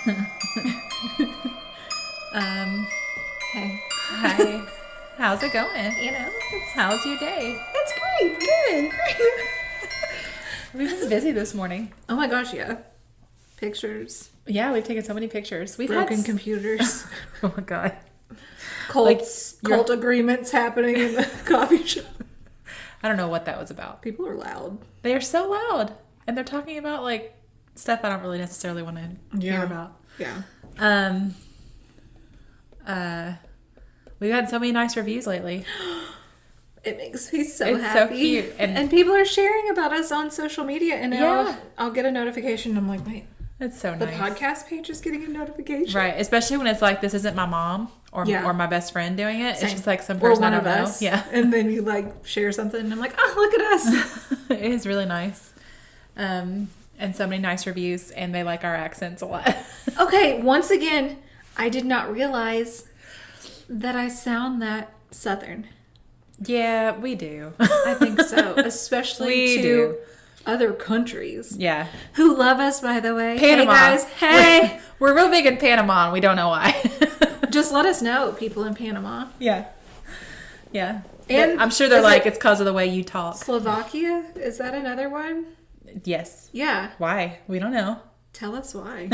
Hey. Hi. How's it going? You know, How's your day? it's great. Good. We've been busy this morning. Oh my gosh, yeah. Pictures. Yeah, we've taken so many pictures. We've Broken had computers. Oh my god. Cult agreements happening in the coffee shop. I don't know what that was about. People are loud. They are so loud, and they're talking about like stuff I don't really necessarily want to hear about. Yeah. We've had so many nice reviews lately. It makes me so It's happy. so cute. And people are sharing about us on social media, and now Yeah. I'll get a notification. I'm like, wait, It's so the nice. podcast page is getting a notification. Right, especially when it's like this isn't my mom or my best friend doing it. Same. It's just like some Or person one I of don't know. us. Yeah. And then you like share something, and I'm like, oh, look at us. It is really nice. And so many nice reviews, and they like our accents a lot. Okay, once again, I did not realize that I sound that Southern. Yeah, we do. I think so, especially We to do. other countries Yeah. who love us, by the way. Panama. Hey guys, hey! We're real big in Panama, and we don't know why. Just let us know, people in Panama. Yeah. Yeah. And But I'm sure they're is like, it it's because of the way you talk. Slovakia? Is that another one? Yes. Yeah. Why? We don't know. Tell us why.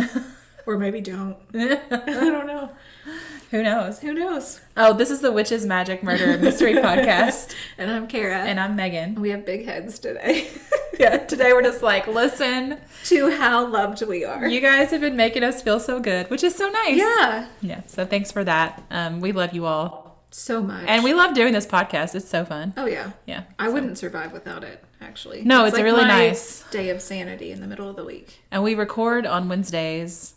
Or maybe don't. I don't know. Who knows? Who knows? Oh, this is the Witches, Magic, Murder, Mystery Podcast. And I'm Kara. And I'm Megan. We have big heads today. Yeah, today we're just like, listen, To how loved we are. you guys have been making us feel so good, which is so nice. Yeah. Yeah, so thanks for that. We love you all. So much. And we love doing this podcast. It's so fun. Oh, yeah. Yeah. I wouldn't survive without it, actually. No, it's like really my nice. day of sanity in the middle of the week. And we record on Wednesdays,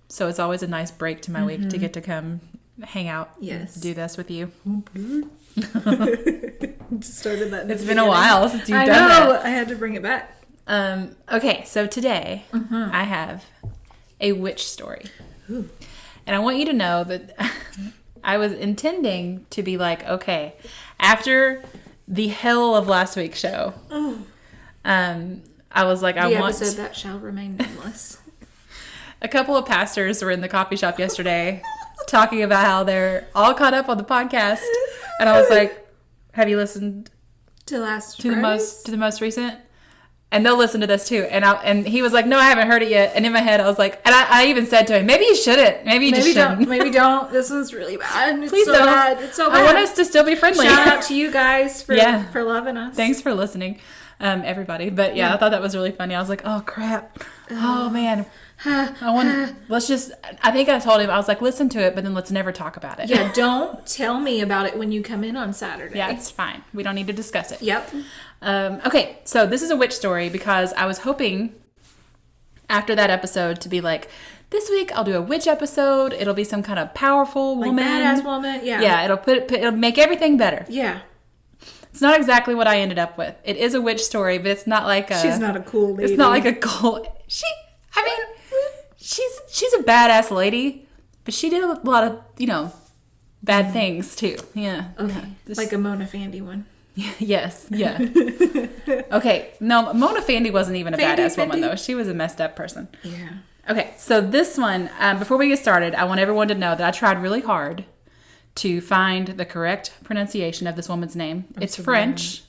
so it's always a nice break to my week to get to come hang out Yes. and do this with you. Just started that. It's been a while since you've I done know. that. I had to bring it back. Okay, so today I have a witch story. Ooh. And I want you to know that I was intending to be like, okay, after the hell of last week's show, I was like, The episode that shall remain nameless. A couple of pastors were in the coffee shop yesterday talking about how they're all caught up on the podcast. And I was like, have you listened To last to the most recent? And they'll listen to this too. And he was like, no, I haven't heard it yet. And in my head, I was like, and I even said to him, maybe you shouldn't. Maybe you just shouldn't. Maybe don't. This one's really bad. It's Please so don't. bad. It's so bad. I want us to still be friendly. Shout out to you guys for Yeah. for loving us. Thanks for listening, everybody. But yeah, I thought that was really funny. I was like, oh crap. Oh man. I think I told him, I was like, listen to it, but then let's never talk about it. Yeah, don't tell me about it when you come in on Saturday. Yeah, it's fine. We don't need to discuss it. Yep. Okay, so this is a witch story because I was hoping after that episode to be like, this week I'll do a witch episode. It'll be some kind of powerful Like woman. badass woman. Yeah. Yeah, it'll make everything better. Yeah. It's not exactly what I ended up with. It is a witch story, but it's not like a... She's not a cool lady. It's not like a cool... She's a badass lady, but she did a lot of, bad things too. Yeah. Okay. Like a Mona Fandy one. Yes. Yeah. Okay. No, Mona Fandy wasn't even a badass woman though. She was a messed up person. Yeah. Okay. So this one, before we get started, I want everyone to know that I tried really hard to find the correct pronunciation of this woman's name. It's French.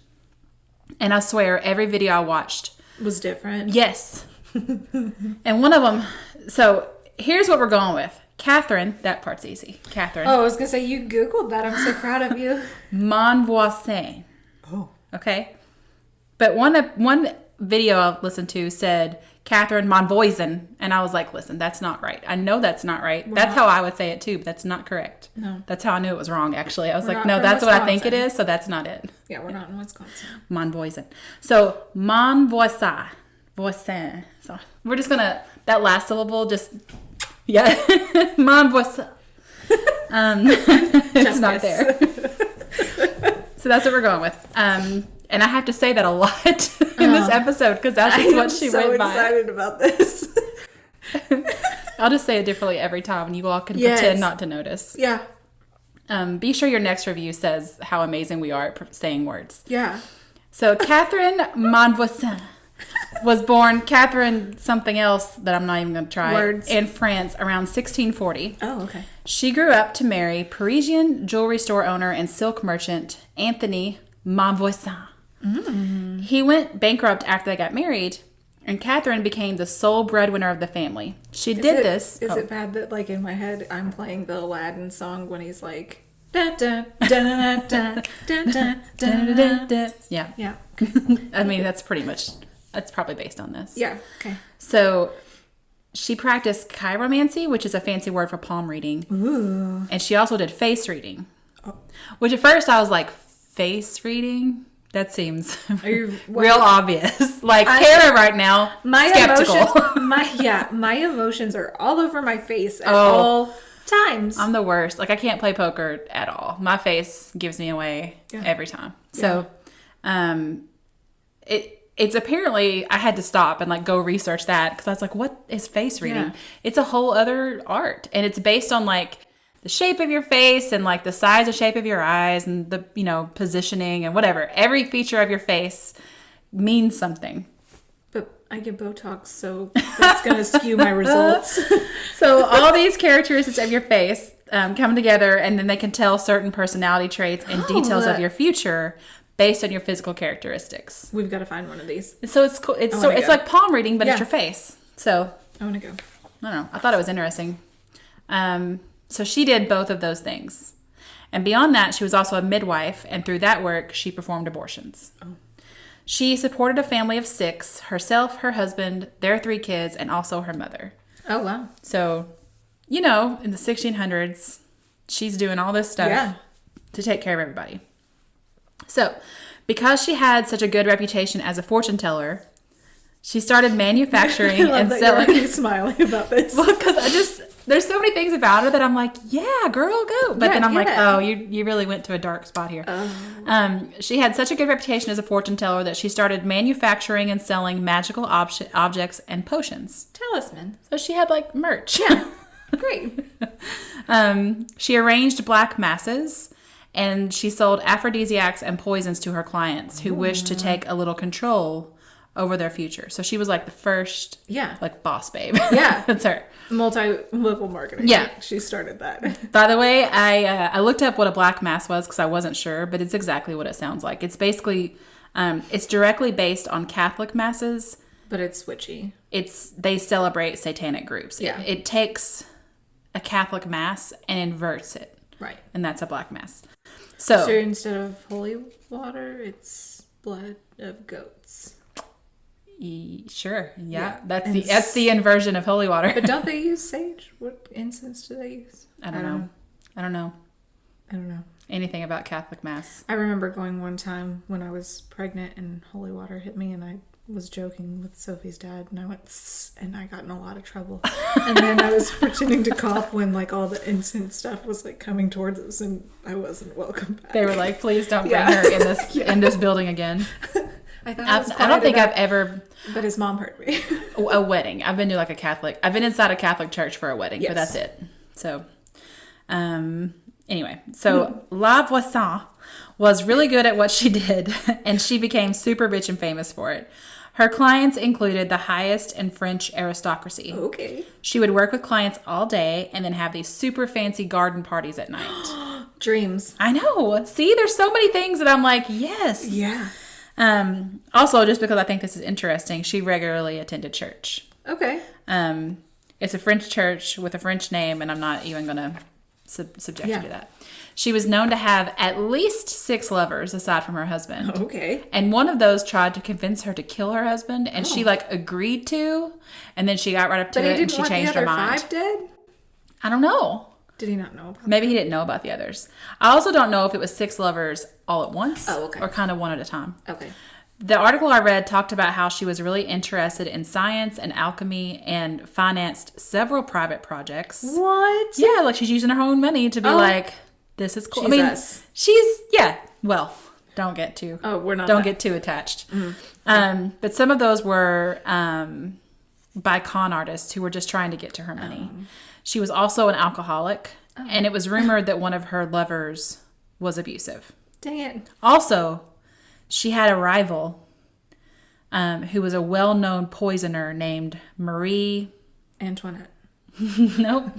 And I swear every video I watched Was different. yes. And one of them, so here's what we're going with. Catherine, that part's easy. Catherine. Oh, I was going to say, you Googled that. I'm so proud of you. Monvoison. Oh. Okay. But one video I listened to said Catherine Monvoison. And I was like, listen, that's not right. I know that's not right. That's how I would say it too, but that's not correct. No. That's how I knew it was wrong, actually. I was We're like, not no, from that's what I think it Wisconsin. is, so that's not it. Yeah, we're not in Wisconsin. Monvoison. So, Monvoisin. Voisin. So, we're just going to, that last syllable, just, yeah. Monvoisin. It's not there. So, that's what we're going with. And I have to say that a lot in this episode because that's just what she went by. I'm so excited about this. I'll just say it differently every time and you all can Yes. pretend not to notice. Yeah. Be sure your next review says how amazing we are at saying words. Yeah. So, Catherine Monvoisin was born Catherine something else that I'm not even going to try. Words. In France around 1640. Oh, okay. She grew up to marry Parisian jewelry store owner and silk merchant Anthony Monvoison. He went bankrupt after they got married, and Catherine became the sole breadwinner of the family. She did this. Is it bad that, like, in my head, I'm playing the Aladdin song when he's like, da da da da da da da da. Yeah. Yeah. I mean, that's probably based on this. Yeah. Okay. So she practiced chiromancy, which is a fancy word for palm reading. Ooh. And she also did face reading. Which at first I was like, face reading? That seems real obvious. Like, Kara right now, skeptical. My emotions are all over my face at all times. I'm the worst. Like, I can't play poker at all. My face gives me away every time. So, it's apparently, I had to stop and like go research that because I was like, what is face reading? Yeah. It's a whole other art, and it's based on like the shape of your face and like the size and shape of your eyes and the, positioning and whatever. Every feature of your face means something. But I get Botox, so that's going to skew my results. So all these characteristics of your face come together, and then they can tell certain personality traits and details of your future based on your physical characteristics. We've got to find one of these. So it's cool. It's like palm reading, but it's your face. So I want to go. I don't know. I thought it was interesting. So she did both of those things. And beyond that, she was also a midwife, and through that work, she performed abortions. Oh. She supported a family of 6, herself, her husband, their 3 kids, and also her mother. Oh, wow. So, in the 1600s, she's doing all this stuff to take care of everybody. So, because she had such a good reputation as a fortune teller, she started manufacturing and selling. You're smiling about this. Well, because there's so many things about her that I'm like, yeah, girl, go. But then I'm like, oh, you really went to a dark spot here. She had such a good reputation as a fortune teller that she started manufacturing and selling magical objects and potions. Talisman. So she had like merch. Yeah, great. She arranged black masses, and she sold aphrodisiacs and poisons to her clients who wished to take a little control over their future. So she was like the first, like boss babe. Yeah. That's her. Multi-level marketing. Yeah. She started that. By the way, I looked up what a black mass was because I wasn't sure, but it's exactly what it sounds like. It's basically, it's directly based on Catholic masses. But it's witchy. They celebrate satanic groups. Yeah. It takes a Catholic mass and inverts it. Right. And that's a black mass. So instead of holy water, it's blood of goats. Sure. Yeah. That's the inversion of holy water. But don't they use sage? What incense do they use? I don't know. I don't know. Anything about Catholic mass. I remember going one time when I was pregnant and holy water hit me, and I was joking with Sophie's dad, and I went "Sss," and I got in a lot of trouble. And then I was pretending to cough when like all the incense stuff was like coming towards us, and I wasn't welcome back. They were like, please don't bring her in this in this building again. I don't think I've ever. But his mom heard me. A wedding. I've been to like a Catholic. I've been inside a Catholic church for a wedding, but that's it. So, anyway, so La Voisin was really good at what she did, and she became super rich and famous for it. Her clients included the highest in French aristocracy. Okay. She would work with clients all day and then have these super fancy garden parties at night. Dreams. I know. See, there's so many things that I'm like, yes. Yeah. Also, just because I think this is interesting, she regularly attended church. Okay. It's a French church with a French name, and I'm not even going to subject you to that. She was known to have at least 6 lovers aside from her husband. Okay. And one of those tried to convince her to kill her husband, and she like agreed to, and then she got right up to it and she changed her mind. But he didn't want the other 5 dead? I don't know. Did he not know about Maybe he didn't know about the others. I also don't know if it was 6 lovers all at once or kind of one at a time. Okay. The article I read talked about how she was really interested in science and alchemy and financed several private projects. What? Yeah, like she's using her own money to be like, this is cool. Well, don't get too. Oh, we're not. Don't get too attached. Mm-hmm. But some of those were by con artists who were just trying to get to her money. She was also an alcoholic, and it was rumored that one of her lovers was abusive. Dang it. Also, she had a rival who was a well-known poisoner named Marie. Antoinette. Nope.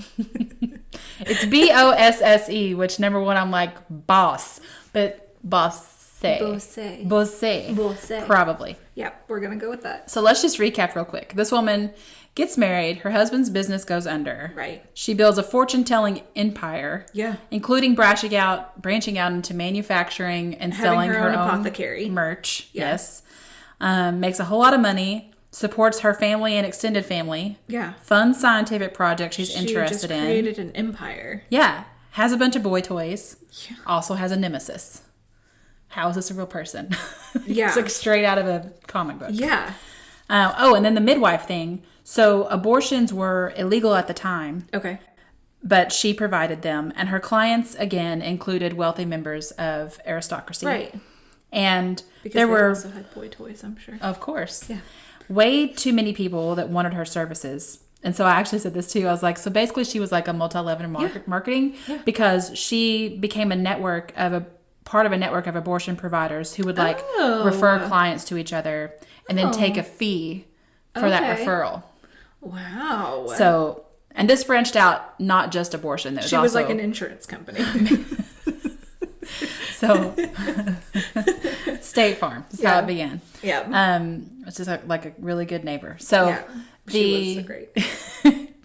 It's Bosse, which number one, I'm like boss, but Bosse. Bosse. Probably. Yeah, we're going to go with that. So let's just recap real quick. This woman gets married. Her husband's business goes under. Right. She builds a fortune-telling empire. Yeah. Including branching out into manufacturing and selling her own apothecary merch. Yeah. Yes. Makes a whole lot of money. Supports her family and extended family. Yeah. Fun scientific project she's interested in. She created an empire. Yeah. Has a bunch of boy toys. Yeah. Also has a nemesis. How is this a real person? Yeah. It's like straight out of a comic book. Yeah. And then the midwife thing. So abortions were illegal at the time. Okay. But she provided them. And her clients, again, included wealthy members of aristocracy. Right. And because there were... also had boy toys, I'm sure. Of course. Yeah. Way too many people that wanted her services. And so I actually said this too. I was like, so basically she was like a multi-level marketing because she became part of a network of abortion providers who would refer clients to each other and then take a fee for that referral. Wow. So, and this branched out not just abortion. She was like an insurance company. So, State Farm is how it began. Yeah. It's just like a really good neighbor. So, she was great.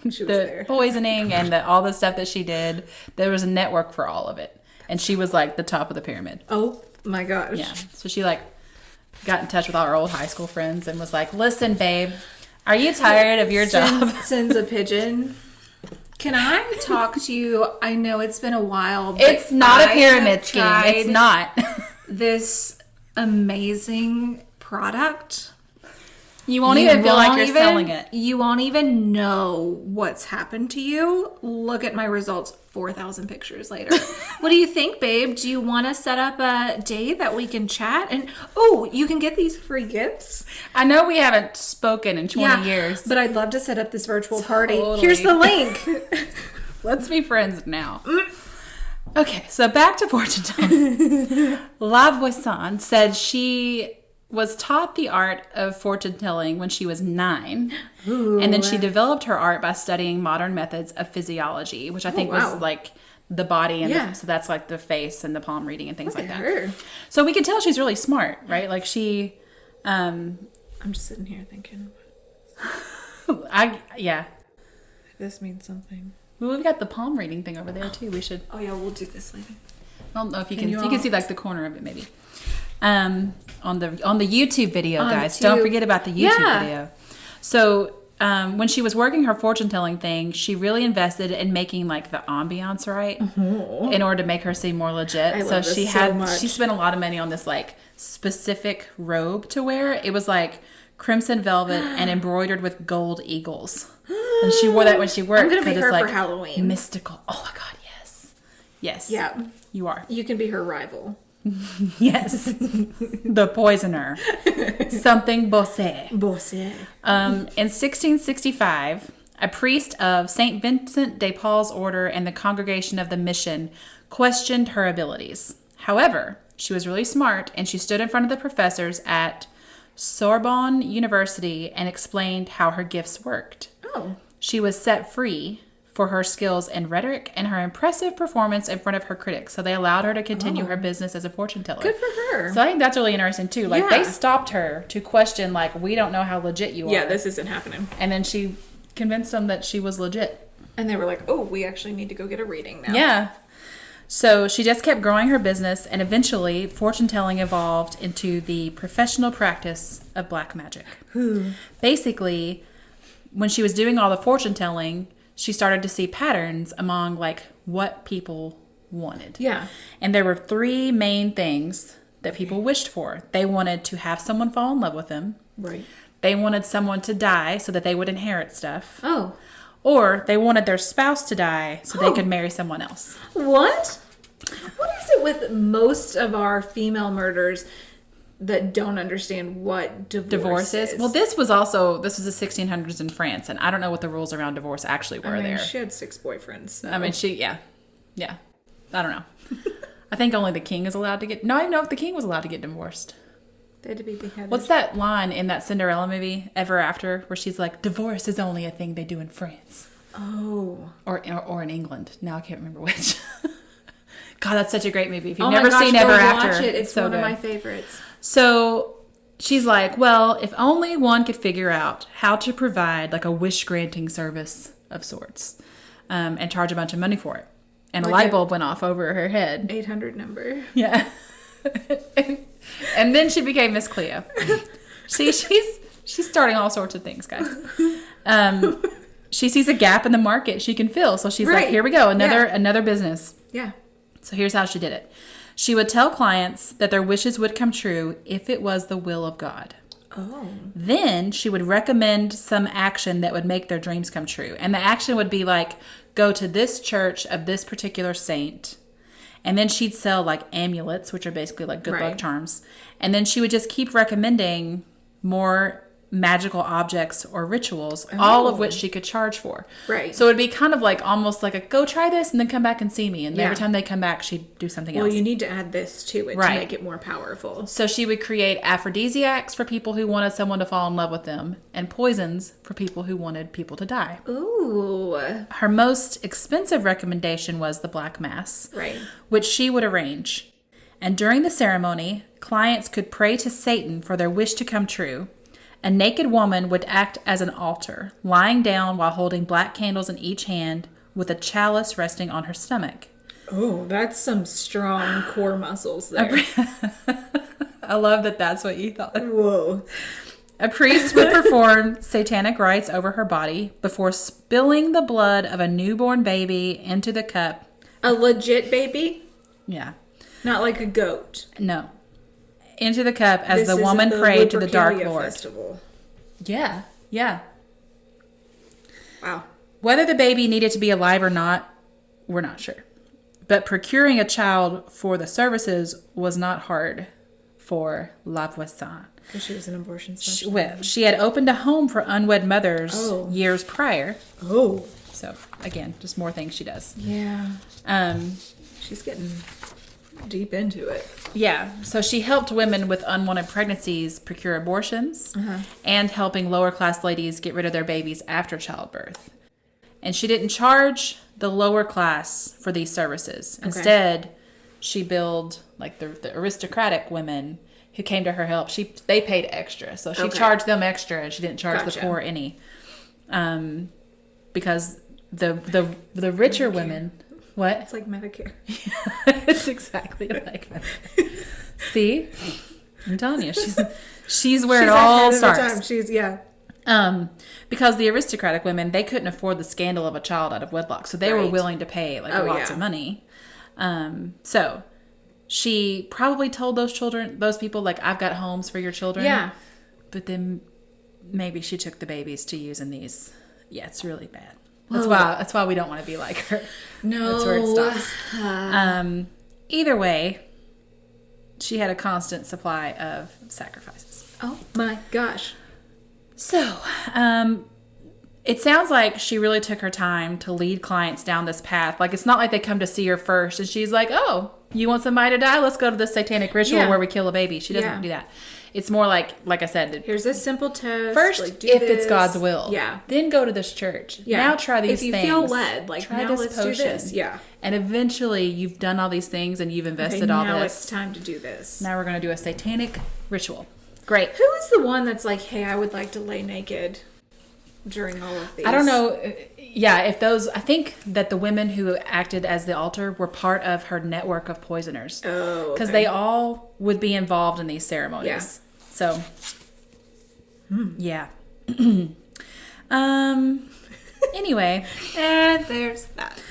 She was there. Poisoning and all the stuff that she did, there was a network for all of it. And she was like the top of the pyramid. Oh my gosh. Yeah. So she like got in touch with all her old high school friends and was like, listen, babe, are you tired of your job? Sends a pigeon. Can I talk to you? I know it's been a while. But it's not a pyramid scheme. It's not. This amazing product. You won't even feel like you're selling it. You won't even know what's happened to you. Look at my results 4,000 pictures later. What do you think, babe? Do you want to set up a day that we can chat? And, you can get these free gifts. I know we haven't spoken in 20 years. But I'd love to set up this virtual party. Totally. Here's the link. Let's be friends now. Okay, so back to fortune telling. La Voisin said she was taught the art of fortune telling when she was 9. Ooh. And then she developed her art by studying modern methods of physiology, which I think was like the body and so that's like the face and the palm reading and things like that. Her. So we can tell she's really smart, right? Like she I'm just sitting here thinking this means something. Well, we've got the palm reading thing over there too. We should we'll do this later. I don't know if you can see like the corner of it maybe. On the YouTube video, guys. Don't forget about the YouTube video. So when she was working her fortune telling thing, she really invested in making like the ambiance right in order to make her seem more legit. She spent a lot of money on this like specific robe to wear. It was like crimson velvet and embroidered with gold eagles. And she wore that when she worked. I'm gonna be her like for Halloween. Mystical. Oh my god, yes. Yeah. You are. You can be her rival. Yes. The poisoner. Something Bosse. In 1665, a priest of St. Vincent de Paul's order and the Congregation of the Mission questioned her abilities. However, she was really smart and she stood in front of the professors at Sorbonne University and explained how her gifts worked. Oh. She was set free for her skills in rhetoric and her impressive performance in front of her critics. So they allowed her to continue her business as a fortune teller. Good for her. So I think that's really interesting too. Like they stopped her to question like, we don't know how legit you are. Yeah, this isn't happening. And then she convinced them that she was legit. And they were like, we actually need to go get a reading now. Yeah. So she just kept growing her business and eventually fortune telling evolved into the professional practice of black magic. Basically, when she was doing all the fortune telling, she started to see patterns among like what people wanted. Yeah. And there were 3 main things that people wished for. They wanted to have someone fall in love with them. Right. They wanted someone to die so that they would inherit stuff. Oh. Or they wanted their spouse to die so they could marry someone else. What? What is it with most of our female murders that don't understand what divorce is? Well, this was the 1600s in France, and I don't know what the rules around divorce actually were there. She had 6 boyfriends. So. Yeah. I don't know. I think only the king is allowed to get... No, I don't know if the king was allowed to get divorced. They had to be beheaded. What's that line in that Cinderella movie, Ever After, where she's like, divorce is only a thing they do in France. Oh. Or in England. Now I can't remember which. God, that's such a great movie. If you've Oh never my gosh, seen go Ever watch After, it. It's so one good. of my favorites. So she's like, well, if only one could figure out how to provide like a wish granting service of sorts, and charge a bunch of money for it. And a Like light bulb went off over her head. 800 number. Yeah. And then she became Miss Cleo. See, she's starting all sorts of things, guys. She sees a gap in the market she can fill. So she's like, here we go. Another business. Yeah. So here's how she did it. She would tell clients that their wishes would come true if it was the will of God. Oh. Then she would recommend some action that would make their dreams come true. And the action would be like, go to this church of this particular saint. And then she'd sell like amulets, which are basically like good luck charms. And then she would just keep recommending more magical objects or rituals, all of which she could charge for. Right. So it'd be kind of like almost like a go try this and then come back and see me. And every time they come back, she'd do something else. Well, you need to add this to it to make it more powerful. So she would create aphrodisiacs for people who wanted someone to fall in love with them and poisons for people who wanted people to die. Ooh. Her most expensive recommendation was the Black Mass, which she would arrange. And during the ceremony, clients could pray to Satan for their wish to come true. A naked woman would act as an altar, lying down while holding black candles in each hand with a chalice resting on her stomach. Oh, that's some strong core muscles there. I love that that's what you thought. Whoa. A priest would perform satanic rites over her body before spilling the blood of a newborn baby into the cup. A legit baby? Yeah. Not like a goat. No. Into the cup as the woman prayed to the Dark Lord. Festival. Yeah. Yeah. Wow. Whether the baby needed to be alive or not, we're not sure. But procuring a child for the services was not hard for La Voisin. Because she was an abortion specialist. She had opened a home for unwed mothers years prior. Oh. So, again, just more things she does. Yeah. She's getting deep into it. Yeah. So she helped women with unwanted pregnancies procure abortions and helping lower class ladies get rid of their babies after childbirth. And she didn't charge the lower class for these services. Instead, she billed like the aristocratic women who came to her help. They paid extra. So she charged them extra and she didn't charge the poor any. Because the richer women... What? It's like Medicare. It's exactly like Medicare. See? I'm telling you, she's where it all starts. Because the aristocratic women, they couldn't afford the scandal of a child out of wedlock, so they were willing to pay like lots of money. So she probably told those people, like, I've got homes for your children. Yeah. But then maybe she took the babies to use in these. Yeah, it's really bad. That's why we don't want to be like her. No. That's where it stops. Either way, she had a constant supply of sacrifices. Oh my gosh. So, it sounds like she really took her time to lead clients down this path. Like, it's not like they come to see her first and she's like, oh, you want somebody to die? Let's go to this satanic ritual where we kill a baby. She doesn't do that. It's more like I said, here's a simple test. First, if it's God's will, then go to this church. Yeah. Now try these things. If you feel led, like, try now this let's potion. do this. Yeah. And eventually, you've done all these things and you've invested all this. Now it's time to do this. Now we're going to do a satanic ritual. Great. Who is the one that's like, hey, I would like to lay naked during all of these? I don't know. Yeah, I think that the women who acted as the altar were part of her network of poisoners. Oh, because they all would be involved in these ceremonies. Yeah. So, yeah. Anyway. And there's that.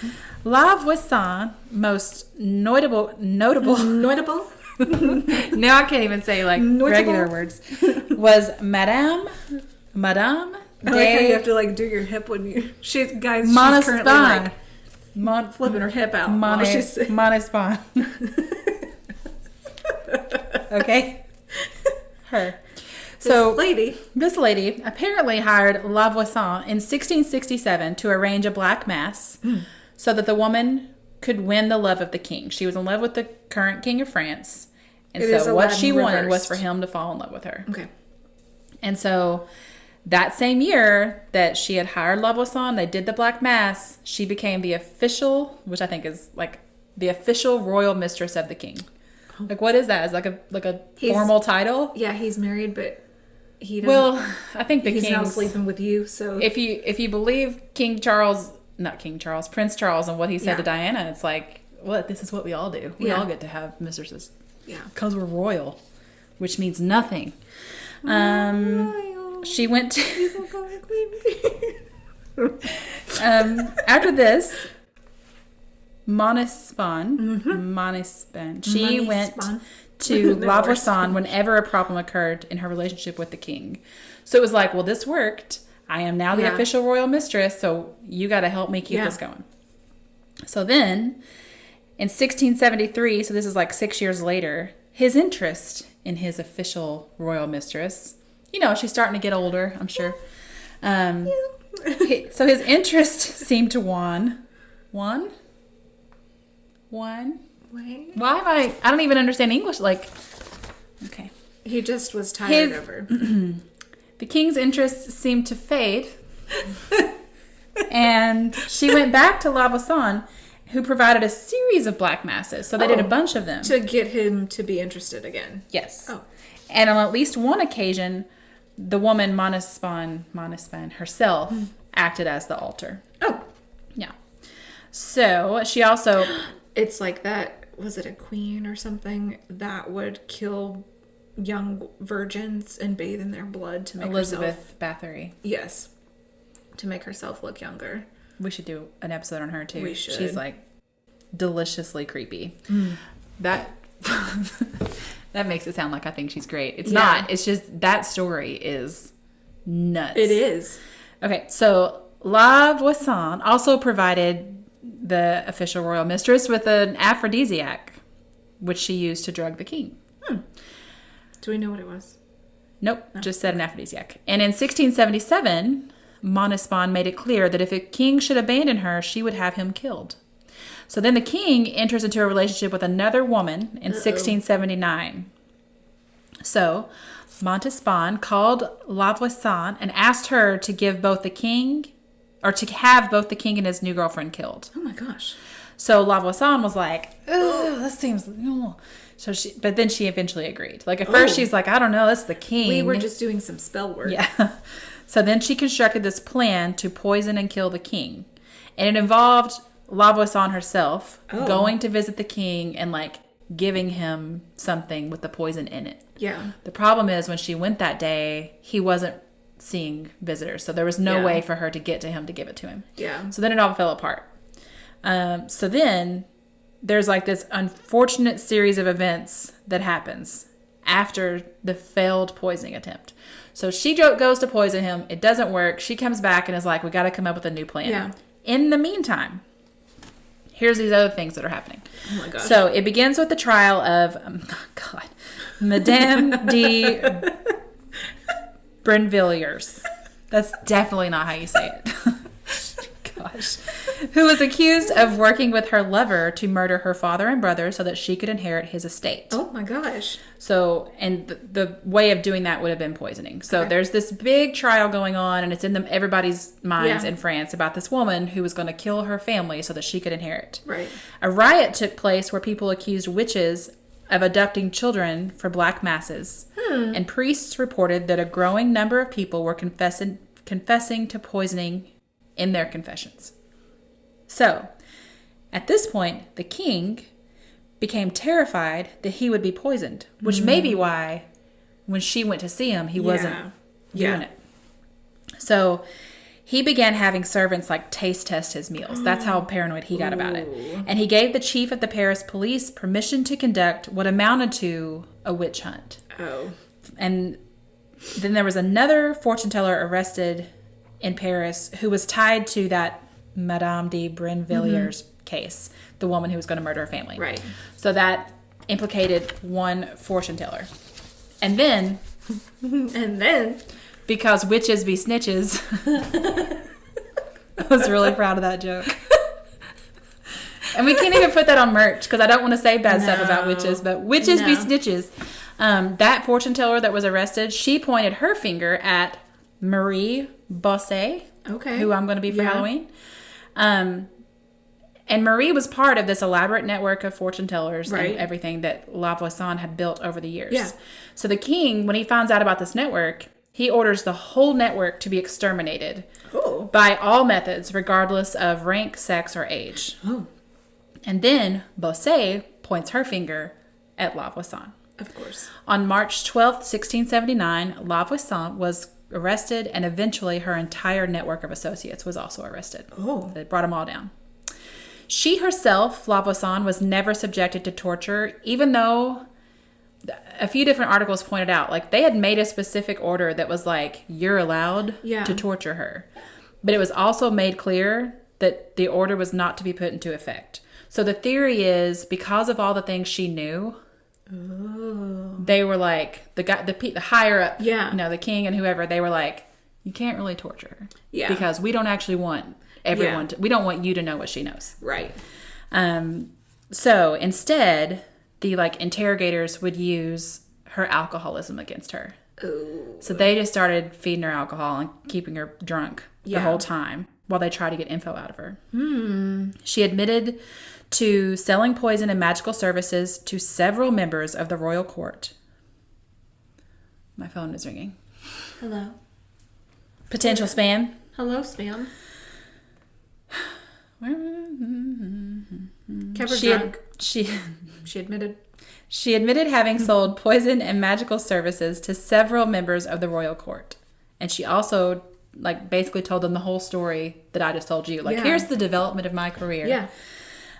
La Voisin, most notable. Notable? Now I can't even say like regular words. Was Madame I like how you have to like do your hip when you... She's currently Manvassen. like flipping her hip out. Manvassen. Okay? Her. So this lady apparently hired La Voisin in 1667 to arrange a black mass so that the woman could win the love of the king. She was in love with the current king of France, And It is so what Aladdin she wanted was reversed. for him to fall in love with her. Okay. And so that same year that she had hired Monvoison, they did the Black Mass, she became the official, which I think is like the official royal mistress of the king. Like, what is that? Is like a formal title? Yeah, he's married, but he doesn't. Well, I think the he's now king's sleeping with you, so. if you believe Prince Charles and what he said to Diana, it's like, what? This is what we all do. We all get to have mistresses. Yeah. Because we're royal, which means nothing. She went to... after this, Manvassen, she went to Monvoison whenever a problem occurred in her relationship with the king. So it was like, well, this worked. I am now the official royal mistress, so you got to help me keep this going. So then, in 1673, so this is like 6 years later, his interest in his official royal mistress, she's starting to get older, I'm sure. So his interest seemed to wane. Why am I don't even understand English. Like, okay. He just was tired of her. The king's interest seemed to fade. And she went back to Monvoison, who provided a series of black masses. So they did a bunch of them. To get him to be interested again. Yes. Oh. And on at least one occasion, the woman Manvassen herself acted as the altar. Oh. Yeah. So she also... It's like that, was it a queen or something that would kill young virgins and bathe in their blood to make Elizabeth Bathory. Yes. To make herself look younger. We should do an episode on her too. We should. She's like deliciously creepy. That that makes it sound like I think she's great. It's not. It's just that story is nuts. It is. Okay, so Monvoison also provided the official royal mistress with an aphrodisiac, which she used to drug the king. Do we know what it was? Nope, just said an aphrodisiac. And in 1677, Manvassen made it clear that if a king should abandon her, she would have him killed. So then the king enters into a relationship with another woman in 1679. So Manvassen called Monvoison and asked her to give both the king, or to have both the king and his new girlfriend killed. Oh my gosh. So Monvoison was like, "Oh, this seems." So but then she eventually agreed. Like at first she's like, "I don't know, that's the king." We were just doing some spell work. Yeah. So then she constructed this plan to poison and kill the king, and it involved Monvoison herself going to visit the king and like giving him something with the poison in it. Yeah. The problem is when she went that day, he wasn't seeing visitors, so there was no way for her to get to him to give it to him. Yeah. So then it all fell apart. So then there's like this unfortunate series of events that happens after the failed poisoning attempt. So she goes to poison him. It doesn't work. She comes back and is like, we got to come up with a new plan. Yeah. In the meantime, here's these other things that are happening. Oh my gosh. So it begins with the trial of, Madame de Brinvilliers. That's definitely not how you say it. Gosh. Who was accused of working with her lover to murder her father and brother so that she could inherit his estate. Oh my gosh. So, and the way of doing that would have been poisoning. So there's this big trial going on, and it's in everybody's minds in France about this woman who was going to kill her family so that she could inherit. Right. A riot took place where people accused witches of abducting children for black masses. And priests reported that a growing number of people were confessing to poisoning in their confessions. So, at this point, the king became terrified that he would be poisoned, which may be why when she went to see him, he wasn't doing it. So, he began having servants like taste test his meals. That's how paranoid he got about it. And he gave the chief of the Paris police permission to conduct what amounted to a witch hunt. Oh. And then there was another fortune teller arrested in Paris who was tied to that Madame de Brinvilliers case, the woman who was going to murder her family. Right. So that implicated one fortune teller. And then... because witches be snitches. I was really proud of that joke. And we can't even put that on merch because I don't want to say bad stuff about witches, but witches be No. snitches. That fortune teller that was arrested, she pointed her finger at Marie Bosse, Okay. who I'm going to be for Halloween. And Marie was part of this elaborate network of fortune tellers and everything that La Voisin had built over the years. Yeah. So the king, when he finds out about this network, he orders the whole network to be exterminated by all methods, regardless of rank, sex, or age. Oh. And then Bosse points her finger at La Voisin. Of course. On March 12th, 1679, La Voisin was arrested, and eventually her entire network of associates was also arrested. Oh. They brought them all down. She herself, La Voisin, was never subjected to torture, even though a few different articles pointed out, like, they had made a specific order that was like, you're allowed to torture her. But it was also made clear that the order was not to be put into effect. So the theory is, because of all the things she knew, they were like, the higher up, the king and whoever, they were like, you can't really torture her. Yeah. Because we don't actually want everyone we don't want you to know what she knows. Right. So instead, the interrogators would use her alcoholism against her. Ooh. So they just started feeding her alcohol and keeping her drunk the whole time while they tried to get info out of her. She admitted to selling poison and magical services to several members of the royal court. My phone is ringing. Hello. Potential spam. Hello, spam. Kept her drunk. She admitted. She admitted having sold poison and magical services to several members of the royal court. And she also, basically told them the whole story that I just told you. Here's the development of my career. Yeah.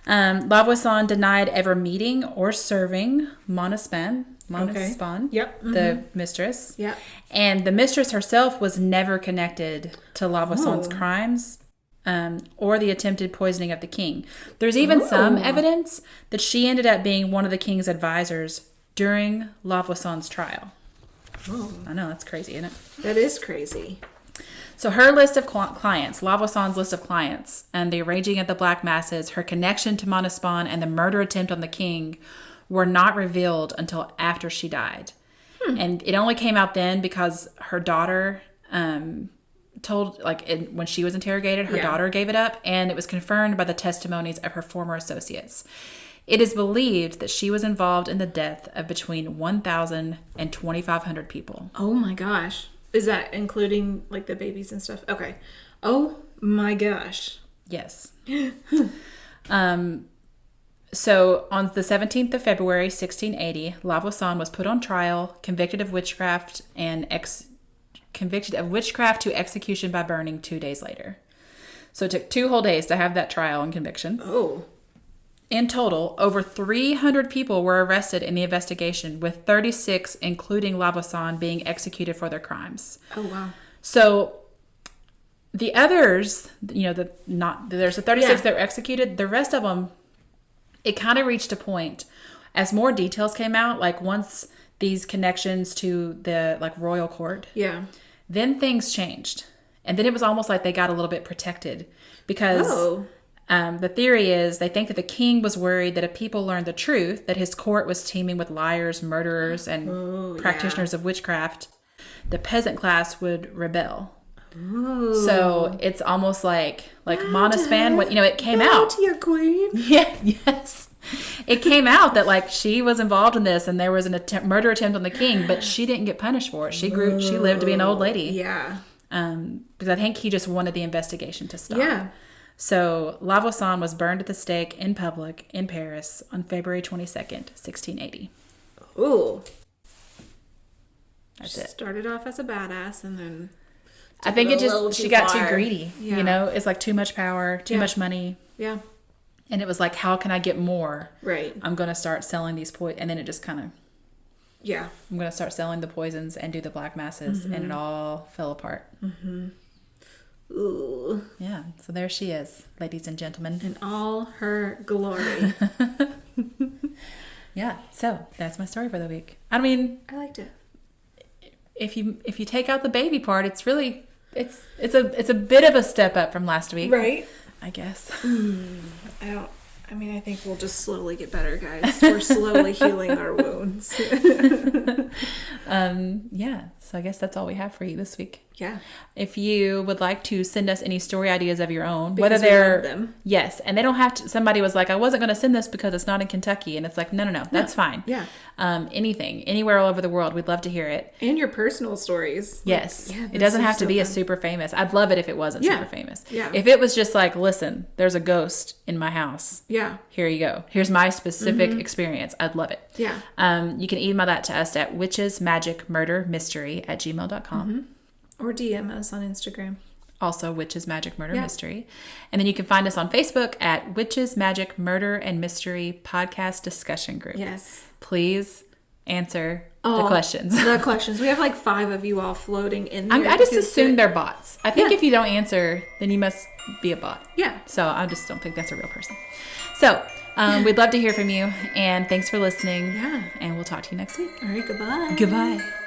La Voisin denied ever meeting or serving Manvassen, the mistress. Yep. And the mistress herself was never connected to La Voisin's crimes or the attempted poisoning of the king. There's even some evidence that she ended up being one of the king's advisors during La Voisin's trial. Oh. I know, that's crazy, isn't it? That is crazy. So her list of clients, La Voisin's list of clients, and the arranging of the black masses, her connection to Manvassen, and the murder attempt on the king were not revealed until after she died. And it only came out then because her daughter told, when she was interrogated, her daughter gave it up, and it was confirmed by the testimonies of her former associates. It is believed that she was involved in the death of between 1,000 and 2,500 people. Oh my gosh. Is that including the babies and stuff? Okay. Oh my gosh. Yes. So on the 17th of February, 1680, La Voisin was put on trial, convicted of witchcraft to execution by burning 2 days later. So it took 2 whole days to have that trial and conviction. Oh. In total, over 300 people were arrested in the investigation, with 36, including La Voisin, being executed for their crimes. Oh, wow. So the others, there's the 36 that were executed. The rest of them, it kind of reached a point as more details came out, once these connections to the royal court. Yeah. Then things changed. And then it was almost like they got a little bit protected because the theory is they think that the king was worried that if people learned the truth, that his court was teeming with liars, murderers, and practitioners of witchcraft, the peasant class would rebel. Ooh. So it's almost like Manvassen, it came out. Your queen. Yeah, yes. It came out that she was involved in this, and there was a murder attempt on the king, but she didn't get punished for it. She lived to be an old lady. Yeah. Because I think he just wanted the investigation to stop. Yeah. So La Voisin was burned at the stake in public in Paris on February 22nd, 1680. Ooh. That's it. Started off as a badass, and then I think she got too greedy. Yeah. It's too much power, too much money. Yeah. And it was how can I get more? Right. I'm going to start selling these and then it just kind of... Yeah. I'm going to start selling the poisons and do the black masses, and it all fell apart. Mm-hmm. Ooh. Yeah, so there she is, ladies and gentlemen. In all her glory. Yeah, so that's my story for the week. I mean... I liked it. If you take out the baby part, it's really... It's a bit of a step up from last week. Right. I guess. I I mean, I think we'll just slowly get better, guys. We're slowly healing our wounds. Yeah, so I guess that's all we have for you this week. Yeah. If you would like to send us any story ideas of your own, Because whether we they're love them. yes, and they don't have to. Somebody was like, I wasn't going to send this because it's not in Kentucky, and it's like, no, that's fine. Yeah. Anything, anywhere all over the world, we'd love to hear it. And your personal stories. Yes, Like, yeah, it doesn't have to so be a fun. super famous. I'd love it if it wasn't super famous. Yeah. If it was just like, listen, there's a ghost in my house. Yeah. Here you go. Here's my specific experience. I'd love it. Yeah. You can email that to us at witchesmagicmurdermystery@gmail.com. Or DM us on Instagram. Also, Witches Magic Murder Mystery. And then you can find us on Facebook at Witches Magic Murder and Mystery Podcast Discussion Group. Yes. Please answer the questions. The questions. We have like 5 of you all floating in there. I just because assume they're bots. I think Yeah. if you don't answer, then you must be a bot. Yeah. So I just don't think that's a real person. So we'd love to hear from you. And thanks for listening. Yeah. And we'll talk to you next week. All right. Goodbye. Goodbye.